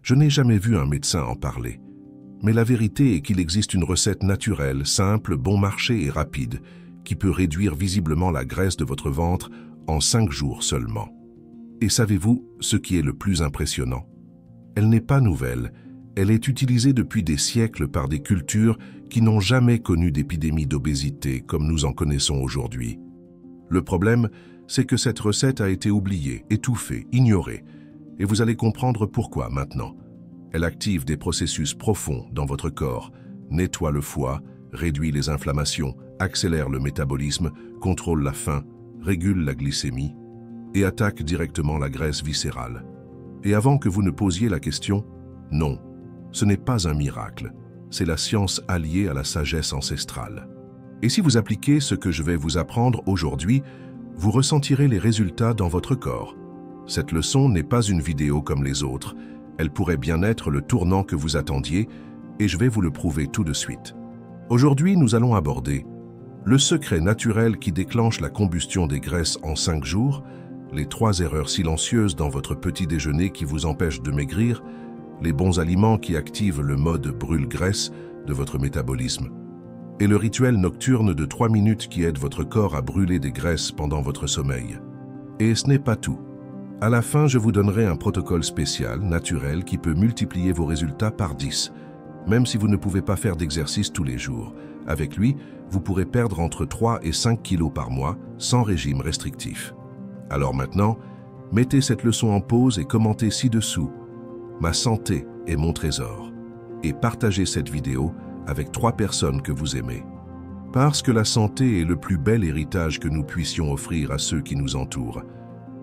Je n'ai jamais vu un médecin en parler. Mais la vérité est qu'il existe une recette naturelle, simple, bon marché et rapide, qui peut réduire visiblement la graisse de votre ventre en 5 jours seulement. Et savez-vous ce qui est le plus impressionnant? Elle n'est pas nouvelle, elle est utilisée depuis des siècles par des cultures qui n'ont jamais connu d'épidémie d'obésité comme nous en connaissons aujourd'hui. Le problème, c'est que cette recette a été oubliée, étouffée, ignorée, et vous allez comprendre pourquoi maintenant. Elle active des processus profonds dans votre corps, nettoie le foie, réduit les inflammations, accélère le métabolisme, contrôle la faim, régule la glycémie et attaque directement la graisse viscérale. Et avant que vous ne posiez la question, non, ce n'est pas un miracle, c'est la science alliée à la sagesse ancestrale. Et si vous appliquez ce que je vais vous apprendre aujourd'hui, vous ressentirez les résultats dans votre corps. Cette leçon n'est pas une vidéo comme les autres, elle pourrait bien être le tournant que vous attendiez et je vais vous le prouver tout de suite. Aujourd'hui, nous allons aborder le secret naturel qui déclenche la combustion des graisses en 5 jours, les 3 erreurs silencieuses dans votre petit déjeuner qui vous empêchent de maigrir, les bons aliments qui activent le mode brûle-graisse de votre métabolisme, et le rituel nocturne de 3 minutes qui aide votre corps à brûler des graisses pendant votre sommeil. Et ce n'est pas tout. À la fin, je vous donnerai un protocole spécial, naturel, qui peut multiplier vos résultats par 10, même si vous ne pouvez pas faire d'exercice tous les jours. Avec lui, vous pourrez perdre entre 3 et 5 kilos par mois, sans régime restrictif. Alors maintenant, mettez cette leçon en pause et commentez ci-dessous « Ma santé est mon trésor » et partagez cette vidéo avec 3 personnes que vous aimez. Parce que la santé est le plus bel héritage que nous puissions offrir à ceux qui nous entourent.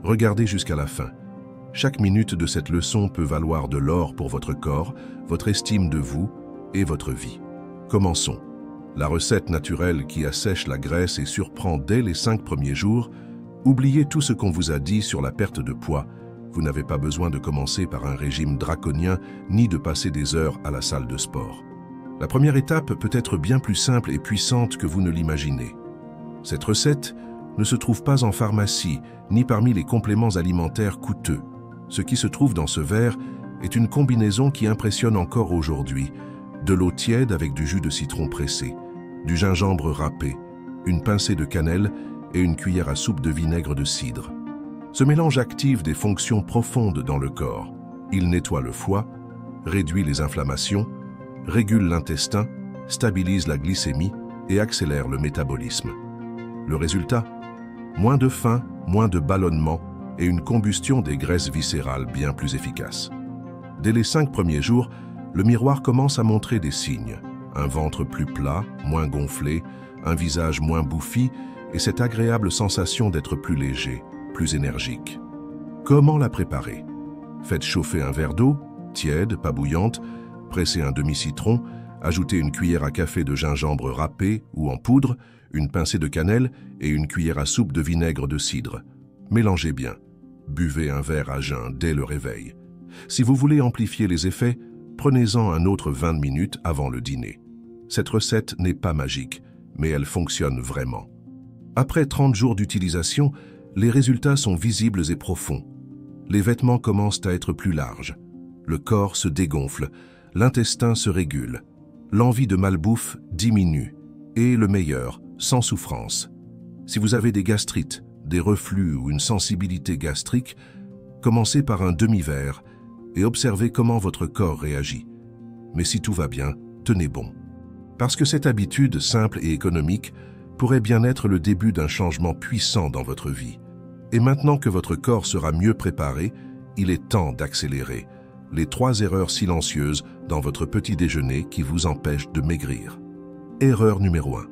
Regardez jusqu'à la fin. Chaque minute de cette leçon peut valoir de l'or pour votre corps, votre estime de vous et votre vie. Commençons. La recette naturelle qui assèche la graisse et surprend dès les 5 premiers jours. Oubliez tout ce qu'on vous a dit sur la perte de poids. Vous n'avez pas besoin de commencer par un régime draconien ni de passer des heures à la salle de sport. La première étape peut être bien plus simple et puissante que vous ne l'imaginez. Cette recette ne se trouve pas en pharmacie ni parmi les compléments alimentaires coûteux. Ce qui se trouve dans ce verre est une combinaison qui impressionne encore aujourd'hui. De l'eau tiède avec du jus de citron pressé, du gingembre râpé, une pincée de cannelle et une cuillère à soupe de vinaigre de cidre. Ce mélange active des fonctions profondes dans le corps. Il nettoie le foie, réduit les inflammations, régule l'intestin, stabilise la glycémie et accélère le métabolisme. Le résultat? Moins de faim, moins de ballonnement et une combustion des graisses viscérales bien plus efficace. Dès les 5 premiers jours, le miroir commence à montrer des signes. Un ventre plus plat, moins gonflé, un visage moins bouffi et cette agréable sensation d'être plus léger, plus énergique. Comment la préparer? Faites chauffer un verre d'eau, tiède, pas bouillante, pressez un demi-citron, ajoutez une cuillère à café de gingembre râpé ou en poudre, une pincée de cannelle et une cuillère à soupe de vinaigre de cidre. Mélangez bien. Buvez un verre à jeun dès le réveil. Si vous voulez amplifier les effets, prenez-en un autre 20 minutes avant le dîner. Cette recette n'est pas magique, mais elle fonctionne vraiment. Après 30 jours d'utilisation, les résultats sont visibles et profonds. Les vêtements commencent à être plus larges. Le corps se dégonfle, l'intestin se régule. L'envie de malbouffe diminue. Et le meilleur, sans souffrance. Si vous avez des gastrites, des reflux ou une sensibilité gastrique, commencez par un demi-verre et observez comment votre corps réagit. Mais si tout va bien, tenez bon. Parce que cette habitude simple et économique pourrait bien être le début d'un changement puissant dans votre vie. Et maintenant que votre corps sera mieux préparé, il est temps d'accélérer les 3 erreurs silencieuses dans votre petit déjeuner qui vous empêchent de maigrir. Erreur numéro 1.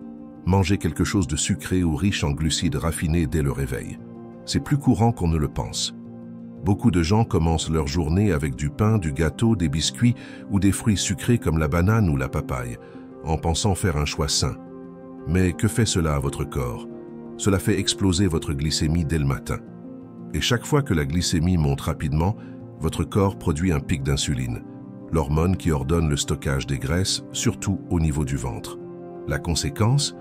Mangez quelque chose de sucré ou riche en glucides raffinés dès le réveil. C'est plus courant qu'on ne le pense. Beaucoup de gens commencent leur journée avec du pain, du gâteau, des biscuits ou des fruits sucrés comme la banane ou la papaye, en pensant faire un choix sain. Mais que fait cela à votre corps? Cela fait exploser votre glycémie dès le matin. Et chaque fois que la glycémie monte rapidement, votre corps produit un pic d'insuline, l'hormone qui ordonne le stockage des graisses, surtout au niveau du ventre. La conséquence?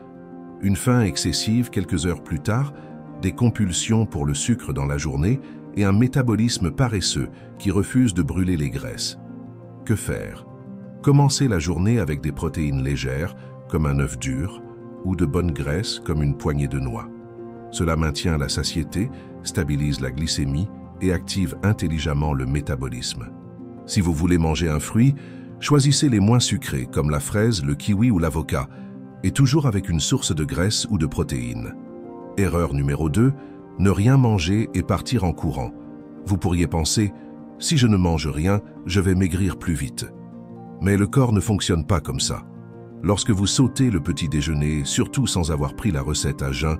Une faim excessive quelques heures plus tard, des compulsions pour le sucre dans la journée et un métabolisme paresseux qui refuse de brûler les graisses. Que faire? Commencez la journée avec des protéines légères, comme un œuf dur, ou de bonnes graisses, comme une poignée de noix. Cela maintient la satiété, stabilise la glycémie et active intelligemment le métabolisme. Si vous voulez manger un fruit, choisissez les moins sucrés, comme la fraise, le kiwi ou l'avocat, et toujours avec une source de graisse ou de protéines. Erreur numéro 2, ne rien manger et partir en courant. Vous pourriez penser, si je ne mange rien, je vais maigrir plus vite. Mais le corps ne fonctionne pas comme ça. Lorsque vous sautez le petit déjeuner, surtout sans avoir pris la recette à jeun,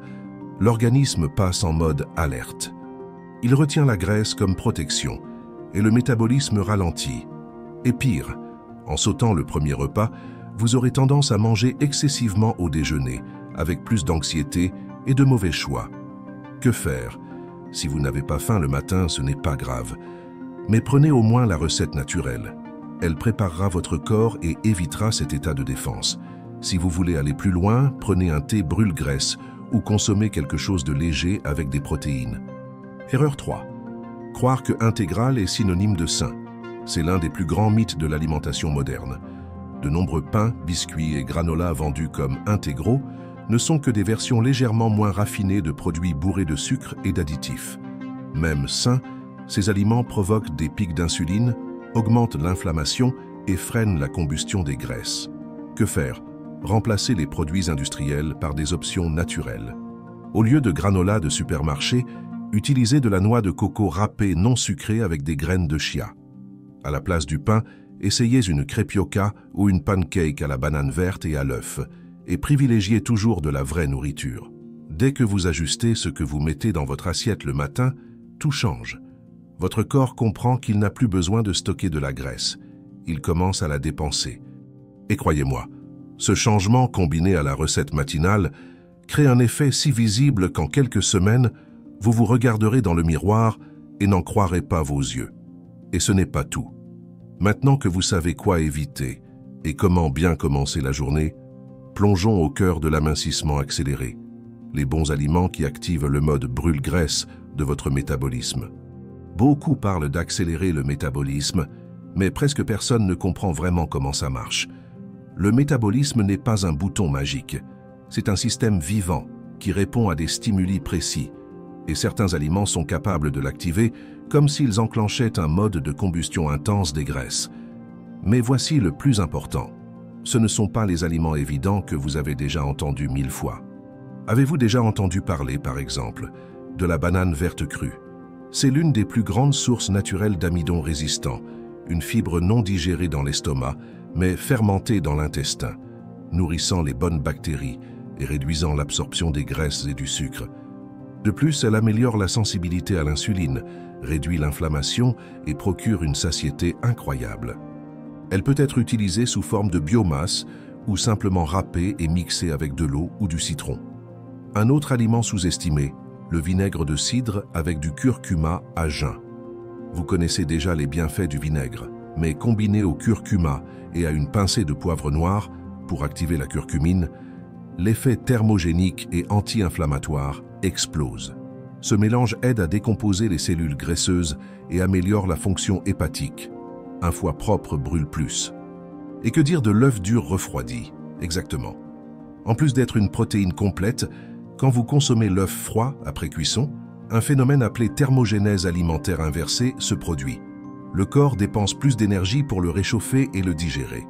l'organisme passe en mode alerte. Il retient la graisse comme protection et le métabolisme ralentit. Et pire, en sautant le premier repas, vous aurez tendance à manger excessivement au déjeuner, avec plus d'anxiété et de mauvais choix. Que faire? Si vous n'avez pas faim le matin, ce n'est pas grave. Mais prenez au moins la recette naturelle. Elle préparera votre corps et évitera cet état de défense. Si vous voulez aller plus loin, prenez un thé brûle-graisse ou consommez quelque chose de léger avec des protéines. Erreur 3. Croire que intégral est synonyme de sain. C'est l'un des plus grands mythes de l'alimentation moderne. De nombreux pains, biscuits et granolas vendus comme intégraux ne sont que des versions légèrement moins raffinées de produits bourrés de sucre et d'additifs. Même sains, ces aliments provoquent des pics d'insuline, augmentent l'inflammation et freinent la combustion des graisses. Que faire? Remplacer les produits industriels par des options naturelles. Au lieu de granola de supermarché, utilisez de la noix de coco râpée non sucrée avec des graines de chia. À la place du pain, essayez une crépioca ou une pancake à la banane verte et à l'œuf, et privilégiez toujours de la vraie nourriture. Dès que vous ajustez ce que vous mettez dans votre assiette le matin, tout change. Votre corps comprend qu'il n'a plus besoin de stocker de la graisse. Il commence à la dépenser. Et croyez-moi, ce changement combiné à la recette matinale crée un effet si visible qu'en quelques semaines, vous vous regarderez dans le miroir et n'en croirez pas vos yeux. Et ce n'est pas tout. Maintenant que vous savez quoi éviter et comment bien commencer la journée, plongeons au cœur de l'amincissement accéléré, les bons aliments qui activent le mode brûle-graisse de votre métabolisme. Beaucoup parlent d'accélérer le métabolisme, mais presque personne ne comprend vraiment comment ça marche. Le métabolisme n'est pas un bouton magique, c'est un système vivant qui répond à des stimuli précis, et certains aliments sont capables de l'activer comme s'ils enclenchaient un mode de combustion intense des graisses. Mais voici le plus important. Ce ne sont pas les aliments évidents que vous avez déjà entendus 1000 fois. Avez-vous déjà entendu parler, par exemple, de la banane verte crue? C'est l'une des plus grandes sources naturelles d'amidon résistant, une fibre non digérée dans l'estomac, mais fermentée dans l'intestin, nourrissant les bonnes bactéries et réduisant l'absorption des graisses et du sucre. De plus, elle améliore la sensibilité à l'insuline, réduit l'inflammation et procure une satiété incroyable. Elle peut être utilisée sous forme de biomasse ou simplement râpée et mixée avec de l'eau ou du citron. Un autre aliment sous-estimé, le vinaigre de cidre avec du curcuma à jeun. Vous connaissez déjà les bienfaits du vinaigre, mais combiné au curcuma et à une pincée de poivre noir pour activer la curcumine, l'effet thermogénique et anti-inflammatoire explose. Ce mélange aide à décomposer les cellules graisseuses et améliore la fonction hépatique. Un foie propre brûle plus. Et que dire de l'œuf dur refroidi? Exactement. En plus d'être une protéine complète, quand vous consommez l'œuf froid après cuisson, un phénomène appelé thermogénèse alimentaire inversée se produit. Le corps dépense plus d'énergie pour le réchauffer et le digérer,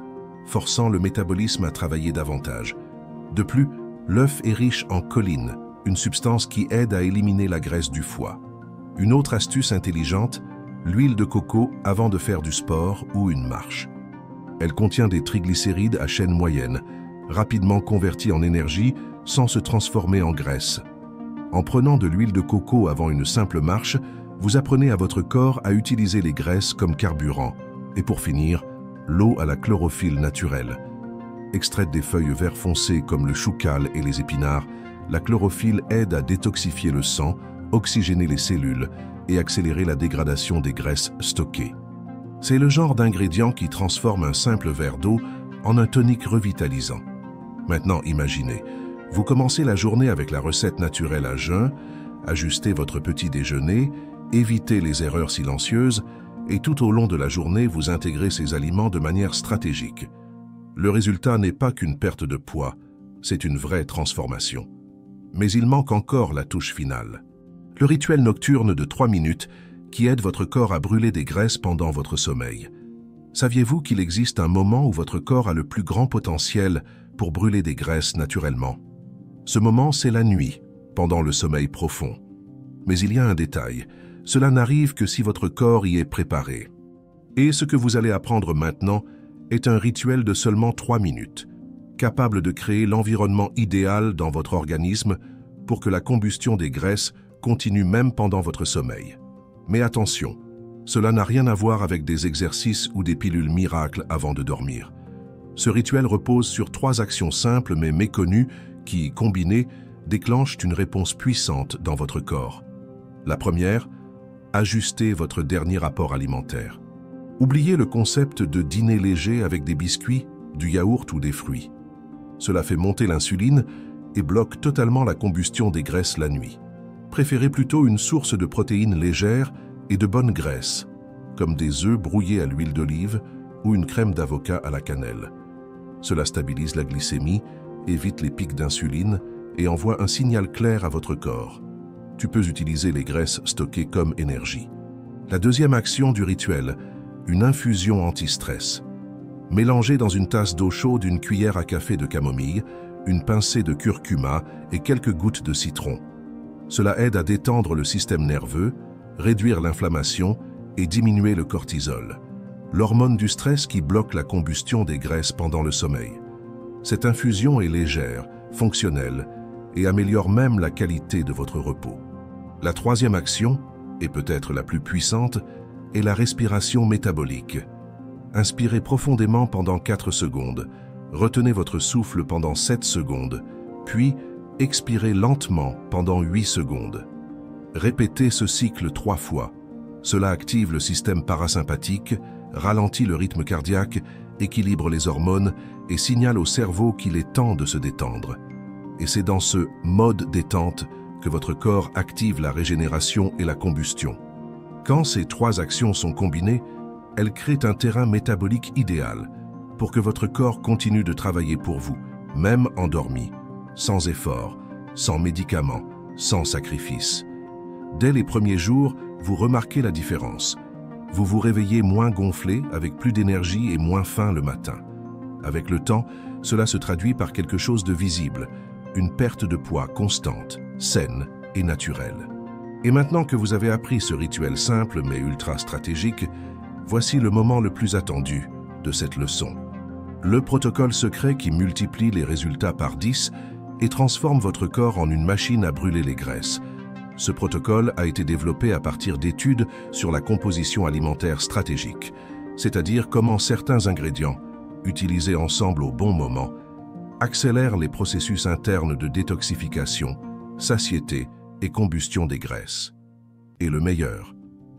forçant le métabolisme à travailler davantage. De plus, l'œuf est riche en choline, une substance qui aide à éliminer la graisse du foie. Une autre astuce intelligente, l'huile de coco avant de faire du sport ou une marche. Elle contient des triglycérides à chaîne moyenne, rapidement convertis en énergie sans se transformer en graisse. En prenant de l'huile de coco avant une simple marche, vous apprenez à votre corps à utiliser les graisses comme carburant. Et pour finir, l'eau à la chlorophylle naturelle. Extraite des feuilles vert foncé comme le choucal et les épinards, la chlorophylle aide à détoxifier le sang, oxygéner les cellules et accélérer la dégradation des graisses stockées. C'est le genre d'ingrédient qui transforme un simple verre d'eau en un tonique revitalisant. Maintenant, imaginez, vous commencez la journée avec la recette naturelle à jeun, ajustez votre petit déjeuner, évitez les erreurs silencieuses et tout au long de la journée, vous intégrez ces aliments de manière stratégique. Le résultat n'est pas qu'une perte de poids, c'est une vraie transformation. Mais il manque encore la touche finale. Le rituel nocturne de 3 minutes qui aide votre corps à brûler des graisses pendant votre sommeil. Saviez-vous qu'il existe un moment où votre corps a le plus grand potentiel pour brûler des graisses naturellement? Ce moment, c'est la nuit, pendant le sommeil profond. Mais il y a un détail, cela n'arrive que si votre corps y est préparé. Et ce que vous allez apprendre maintenant est un rituel de seulement 3 minutes, capable de créer l'environnement idéal dans votre organisme pour que la combustion des graisses continue même pendant votre sommeil. Mais attention, cela n'a rien à voir avec des exercices ou des pilules miracles avant de dormir. Ce rituel repose sur 3 actions simples mais méconnues qui, combinées, déclenchent une réponse puissante dans votre corps. La première, ajustez votre dernier apport alimentaire. Oubliez le concept de dîner léger avec des biscuits, du yaourt ou des fruits. Cela fait monter l'insuline et bloque totalement la combustion des graisses la nuit. Préférez plutôt une source de protéines légères et de bonnes graisses, comme des œufs brouillés à l'huile d'olive ou une crème d'avocat à la cannelle. Cela stabilise la glycémie, évite les pics d'insuline et envoie un signal clair à votre corps. Tu peux utiliser les graisses stockées comme énergie. La deuxième action du rituel, une infusion anti-stress. Mélangez dans une tasse d'eau chaude une cuillère à café de camomille, une pincée de curcuma et quelques gouttes de citron. Cela aide à détendre le système nerveux, réduire l'inflammation et diminuer le cortisol, l'hormone du stress qui bloque la combustion des graisses pendant le sommeil. Cette infusion est légère, fonctionnelle et améliore même la qualité de votre repos. La troisième action, et peut-être la plus puissante, est la respiration métabolique. Inspirez profondément pendant 4 secondes, retenez votre souffle pendant 7 secondes, puis expirez lentement pendant 8 secondes. Répétez ce cycle 3 fois. Cela active le système parasympathique, ralentit le rythme cardiaque, équilibre les hormones et signale au cerveau qu'il est temps de se détendre. Et c'est dans ce mode détente que votre corps active la régénération et la combustion. Quand ces 3 actions sont combinées, elles créent un terrain métabolique idéal pour que votre corps continue de travailler pour vous, même endormi, sans effort, sans médicaments, sans sacrifice. Dès les premiers jours, vous remarquez la différence. Vous vous réveillez moins gonflé, avec plus d'énergie et moins faim le matin. Avec le temps, cela se traduit par quelque chose de visible, une perte de poids constante, saine et naturelle. Et maintenant que vous avez appris ce rituel simple mais ultra stratégique, voici le moment le plus attendu de cette leçon. Le protocole secret qui multiplie les résultats par 10 et transforme votre corps en une machine à brûler les graisses. Ce protocole a été développé à partir d'études sur la composition alimentaire stratégique, c'est-à-dire comment certains ingrédients, utilisés ensemble au bon moment, accélèrent les processus internes de détoxification, satiété et combustion des graisses. Et le meilleur,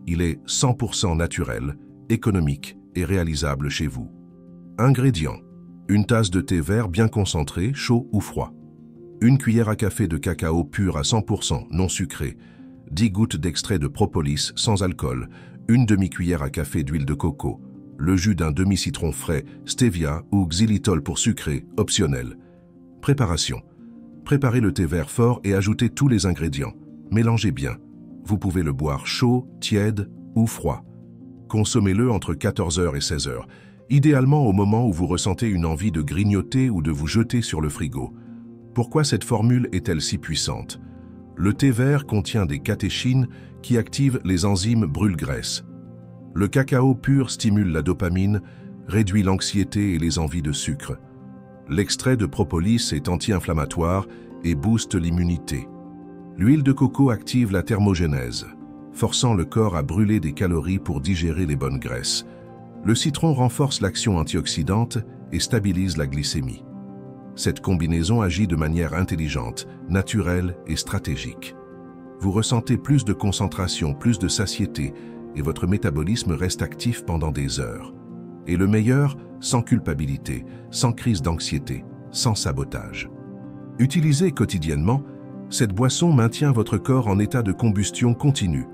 il est 100% naturel, économique et réalisable chez vous. Ingrédients: une tasse de thé vert bien concentré, chaud ou froid. Une cuillère à café de cacao pur à 100% non sucré, 10 gouttes d'extrait de propolis sans alcool, une demi-cuillère à café d'huile de coco, le jus d'un demi-citron frais, stevia ou xylitol pour sucré, optionnel. Préparation: préparez le thé vert fort et ajoutez tous les ingrédients. Mélangez bien. Vous pouvez le boire chaud, tiède ou froid. Consommez-le entre 14h et 16h, idéalement au moment où vous ressentez une envie de grignoter ou de vous jeter sur le frigo. Pourquoi cette formule est-elle si puissante? Le thé vert contient des catéchines qui activent les enzymes brûle-graisse. Le cacao pur stimule la dopamine, réduit l'anxiété et les envies de sucre. L'extrait de propolis est anti-inflammatoire et booste l'immunité. L'huile de coco active la thermogénèse, forçant le corps à brûler des calories pour digérer les bonnes graisses. Le citron renforce l'action antioxydante et stabilise la glycémie. Cette combinaison agit de manière intelligente, naturelle et stratégique. Vous ressentez plus de concentration, plus de satiété et votre métabolisme reste actif pendant des heures. Et le meilleur, sans culpabilité, sans crise d'anxiété, sans sabotage. Utilisée quotidiennement, cette boisson maintient votre corps en état de combustion continue.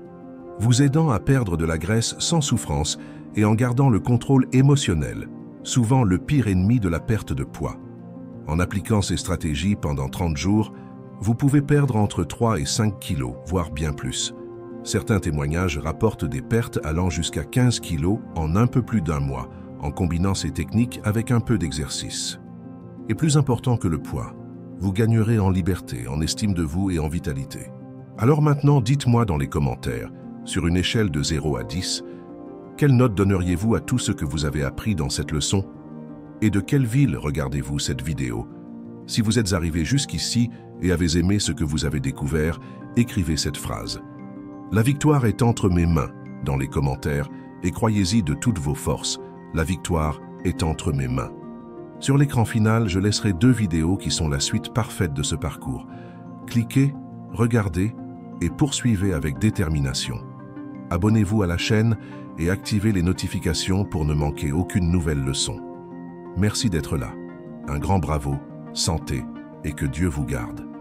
vous aidant à perdre de la graisse sans souffrance et en gardant le contrôle émotionnel, souvent le pire ennemi de la perte de poids. En appliquant ces stratégies pendant 30 jours, vous pouvez perdre entre 3 et 5 kilos, voire bien plus. Certains témoignages rapportent des pertes allant jusqu'à 15 kilos en un peu plus d'un mois, en combinant ces techniques avec un peu d'exercice. Et plus important que le poids, vous gagnerez en liberté, en estime de vous et en vitalité. Alors maintenant, dites-moi dans les commentaires, sur une échelle de 0 à 10, quelle note donneriez-vous à tout ce que vous avez appris dans cette leçon? Et de quelle ville regardez-vous cette vidéo? Si vous êtes arrivé jusqu'ici et avez aimé ce que vous avez découvert, écrivez cette phrase. La victoire est entre mes mains dans les commentaires et croyez-y de toutes vos forces, la victoire est entre mes mains. Sur l'écran final, je laisserai 2 vidéos qui sont la suite parfaite de ce parcours. Cliquez, regardez et poursuivez avec détermination. Abonnez-vous à la chaîne et activez les notifications pour ne manquer aucune nouvelle leçon. Merci d'être là. Un grand bravo, santé et que Dieu vous garde.